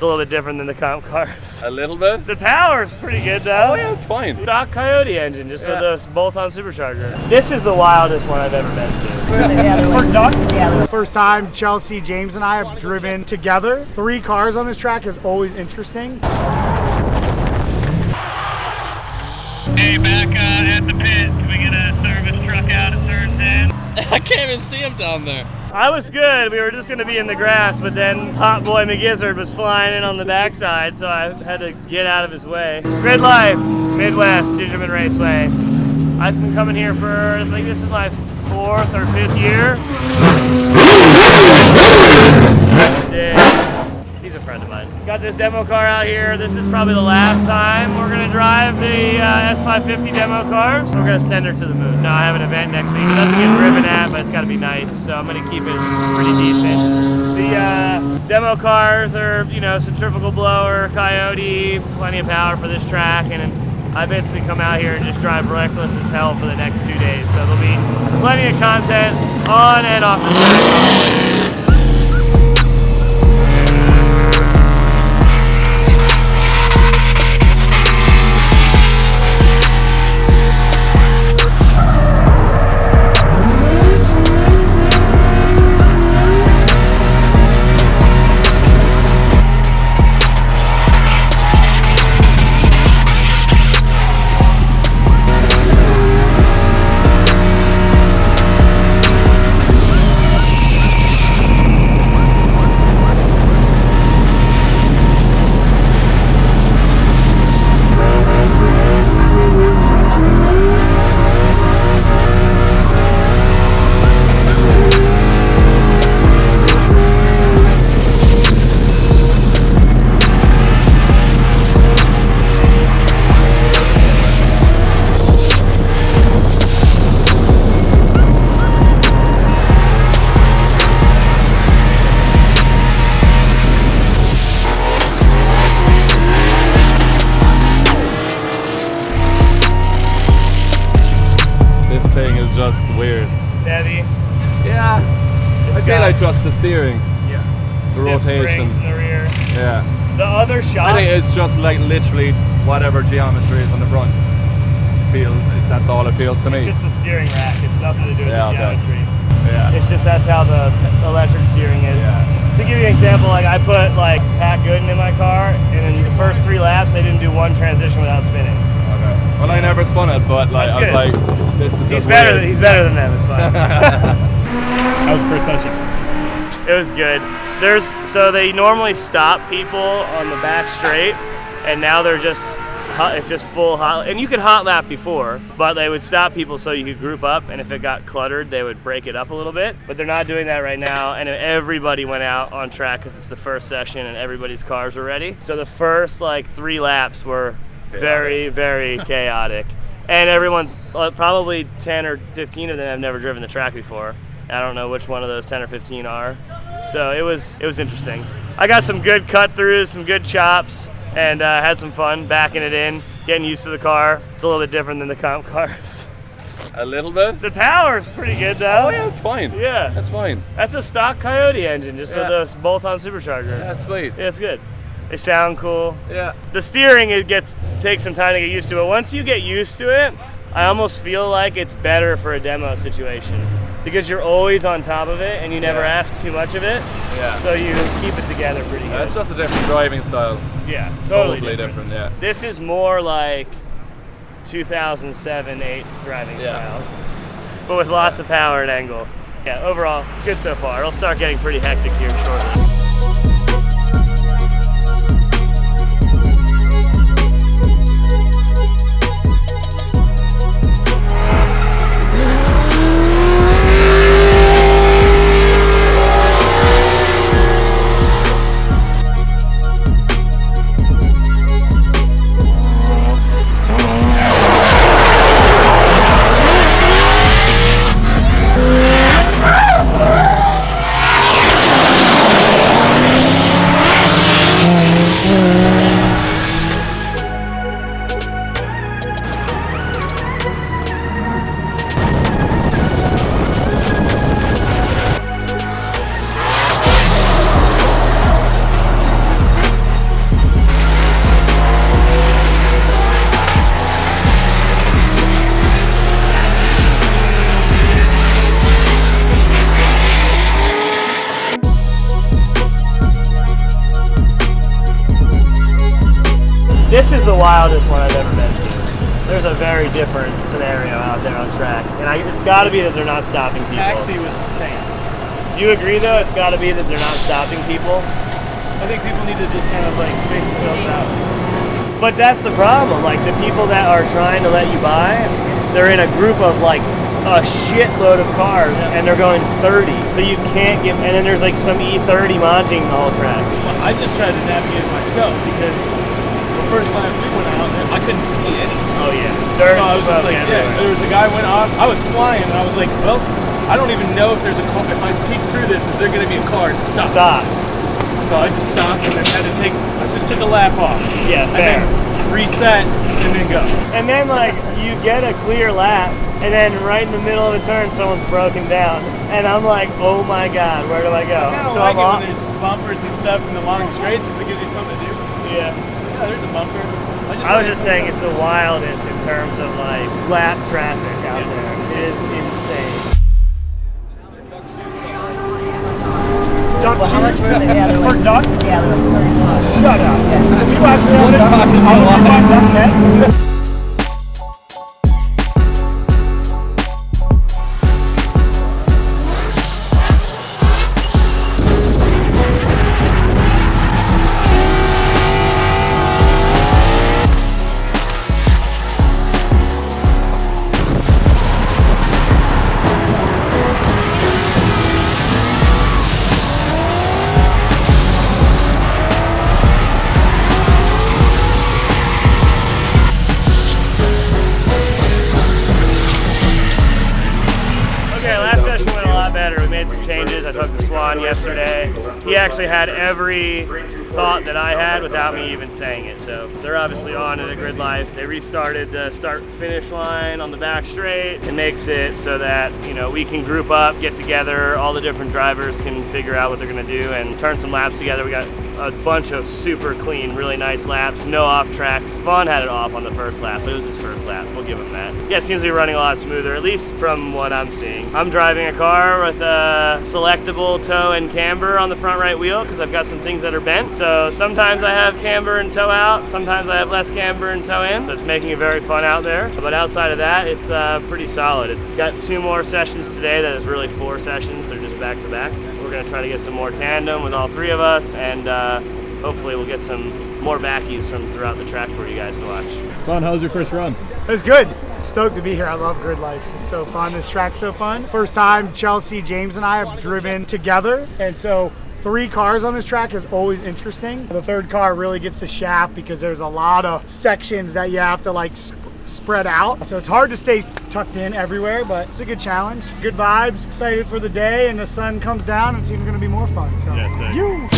It's a little bit different than the comp cars. A little bit? The power's pretty good though. Oh yeah, it's fine. Stock Coyote engine, just with a bolt-on supercharger. This is the wildest one I've ever been to. For ducks? First time Chelsea, James, and I have driven together. 3 cars on this track is always interesting. Hey, back at the pit, can we get a service truck out at turn 10? I can't even see him down there. I was good. We were just going to be in the grass, but then Hot Boy McGizzard was flying in on the backside, so I had to get out of his way. Gridlife, Midwest, Gingerman Raceway. I've been coming here for, I think this is my 4th or 5th year. He's a friend of mine. Got this demo car out here. This is probably the last time we're gonna drive the S550 demo car. So we're gonna send her to the moon. No, I have an event next week. It doesn't get driven at, but it's gotta be nice. So I'm gonna keep it pretty decent. The demo cars are, you know, centrifugal blower, Coyote, plenty of power for this track. And I basically come out here and just drive reckless as hell for the next 2 days. So there'll be plenty of content on and off the track. Just weird. It's heavy. Yeah. I feel I trust the steering. Yeah. The rotation. Springs in the rear. Yeah. The other shots. I think it's just like literally whatever geometry is on the front. That's all it feels to me. It's just the steering rack. It's nothing to do with the geometry. Yeah. It's just that's how the electric steering is. Yeah. To give you an example, like I put like Pat Gooden in my car, and in the first 3 laps they didn't do one transition without spinning. Okay. Well, I never spun it, but like I was like, this is just weird. He's better than them. It's fine. How was the first session? It was good. So they normally stop people on the back straight, and now they're just it's just full hot. And you could hot lap before, but they would stop people so you could group up, and if it got cluttered, they would break it up a little bit. But they're not doing that right now, and everybody went out on track because it's the first session and everybody's cars were ready. So the first like 3 laps were very, very chaotic. And everyone's, probably 10 or 15 of them have never driven the track before. I don't know which one of those 10 or 15 are. So it was interesting. I got some good cut throughs, some good chops, and had some fun backing it in, getting used to the car. It's a little bit different than the comp cars. A little bit? The power's pretty good though. Oh yeah, it's fine. Yeah. That's fine. That's a stock Coyote engine, just with a bolt-on supercharger. That's sweet. Yeah, it's good. They sound cool. Yeah. The steering, takes some time to get used to, but once you get used to it, I almost feel like it's better for a demo situation because you're always on top of it and you never ask too much of it. Yeah. So you keep it together pretty good. It's just a different driving style. Yeah, totally different. Yeah. This is more like 2007-8 driving style, but with lots of power and angle. Yeah, overall, good so far. It'll start getting pretty hectic here shortly. This is the wildest one I've ever been to. There's a very different scenario out there on track, and it's got to be that they're not stopping people. Taxi was insane. Do you agree though? It's got to be that they're not stopping people. I think people need to just kind of like space themselves out. But that's the problem. Like the people that are trying to let you by, they're in a group of like a shitload of cars, and they're going 30. So you can't get. And then there's like some E30 manjing the whole track. Well, I just tried to navigate it myself because the first time we went out, I couldn't see any. Oh yeah. Dirt So I was just like, everywhere. yeah, there was a guy went off. I was flying, and I was like, well, I don't even know if there's a car. If I peek through this, is there going to be a car? Stop. So I just stopped and then had to I just took a lap off. Yeah, fair. And then reset and then go. And then like you get a clear lap, and then right in the middle of a turn, someone's broken down, and I'm like, oh my god, where do I go? I kind of So like I'm it off. when there's bumpers and stuff in the long straights because it gives you something to do. Yeah. Yeah, there's a bumper. I was just saying it's the wildest in terms of like lap traffic out there. It is insane. Duck Well, how much cheese? were they? Yeah, they're For like, ducks? yeah, they're like 35. Shut up. Yeah. So you actually have duck nets? I took the Swan yesterday. He actually had every thought that I had without me even saying it. So they're obviously on at a Gridlife. They restarted the start-finish line on the back straight. It makes it so that, you know, we can group up, get together, all the different drivers can figure out what they're gonna do and turn some laps together. We got a bunch of super clean, really nice laps, no off tracks. Vaughn had it off on the first lap, but it was his first lap. We'll give him that. Yeah, it seems to be running a lot smoother, at least from what I'm seeing. I'm driving a car with a selectable toe and camber on the front right wheel because I've got some things that are bent. So sometimes I have camber and toe out, sometimes I have less camber and toe in. So it's making it very fun out there. But outside of that, it's pretty solid. Got 2 more sessions today. That is really 4 sessions. They're just back to back. We're gonna try to get some more tandem with all 3 of us, and hopefully we'll get some more backies from throughout the track for you guys to watch. Vaughn, how was your first run? It was good. Stoked to be here. I love Gridlife. It's so fun. This track's so fun. First time Chelsea, James, and I have driven together, and so 3 cars on this track is always interesting. The 3rd car really gets the shaft because there's a lot of sections that you have to like spread out. So it's hard to stay tucked in everywhere, but it's a good challenge. Good vibes, excited for the day, and the sun comes down and it's even gonna be more fun. So, Yeah, sick. you.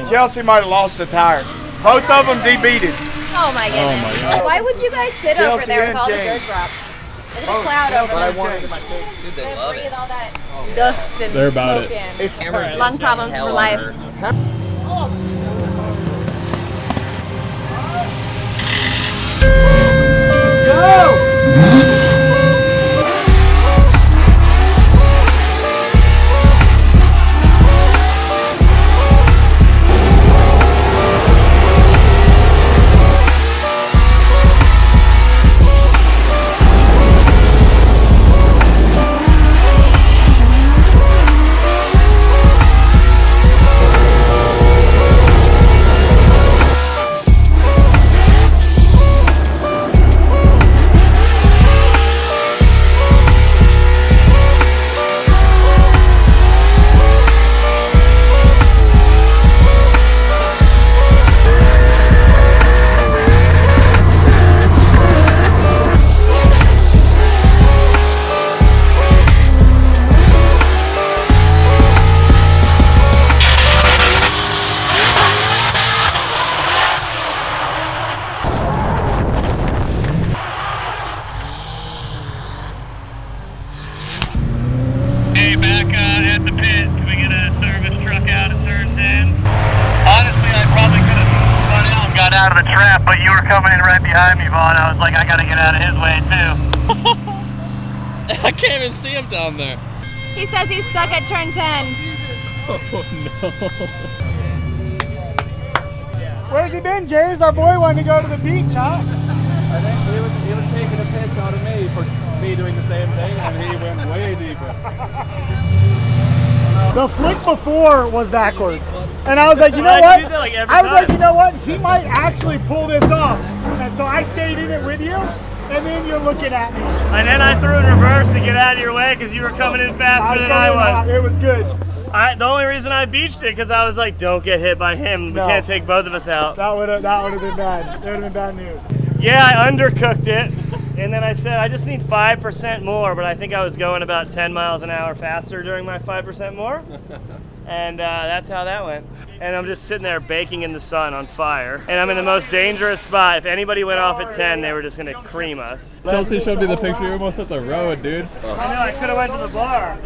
Chelsea might have lost a tire. Both of them DB'd. Oh my goodness. Why would you guys sit over Chelsea there with and all the James. dirt drops? There's a cloud over there. Dude, they love it. All that dust and They're about smoke it. in. It's Lung problems for life. Hey, back at the pit, can we get a service truck out at turn 10? Honestly, I probably could have run out and got out of the trap, but you were coming in right behind me, Vaughn. I was like, I gotta get out of his way, too. I can't even see him down there. He says he's stuck at turn 10. Where's he been, James? Our boy wanted to go to the beach, huh? I think he was taking a piss out of me for me doing the same thing, and he went way deeper. The flick before was backwards. And I was like, you know I what? do that like every I was like, time. you know what? He might actually pull this off. And so I stayed in it with you, and then you're looking at me. And then I threw in reverse to get out of your way because you were coming in faster than I was. It was good. The only reason I beached it because I was like, don't get hit by him. No. We can't take both of us out. That would have been bad. That would have been bad news. Yeah, I undercooked it. And then I said, I just need 5% more, but I think I was going about 10 miles an hour faster during my 5% more. And that's how that went. And I'm just sitting there baking in the sun on fire. And I'm in the most dangerous spot. If anybody went off at 10, they were just gonna cream us. Chelsea showed me the picture. You're almost at the road, dude. I know, I could have went to the bar.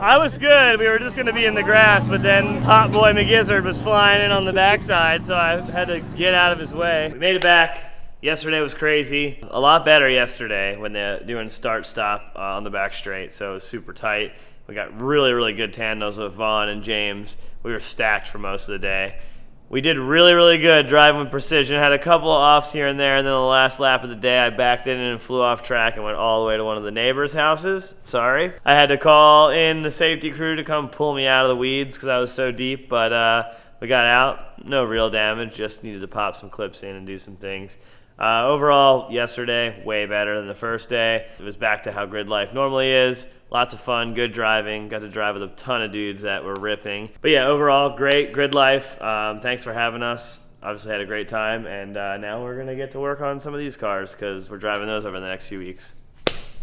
I was good. We were just gonna be in the grass, but then Hot Boy McGizzard was flying in on the backside, so I had to get out of his way. We made it back. Yesterday was crazy. A lot better yesterday when they're doing start-stop on the back straight, so it was super tight. We got really, really good tandems with Vaughn and James. We were stacked for most of the day. We did really, really good driving with precision. Had a couple of offs here and there, and then the last lap of the day, I backed in and flew off track and went all the way to one of the neighbors' houses. Sorry. I had to call in the safety crew to come pull me out of the weeds because I was so deep, but we got out. No real damage, just needed to pop some clips in and do some things. Overall, yesterday, way better than the first day. It was back to how Gridlife normally is. Lots of fun, good driving. Got to drive with a ton of dudes that were ripping. But yeah, overall, great Gridlife. Thanks for having us. Obviously had a great time, and now we're going to get to work on some of these cars because we're driving those over the next few weeks.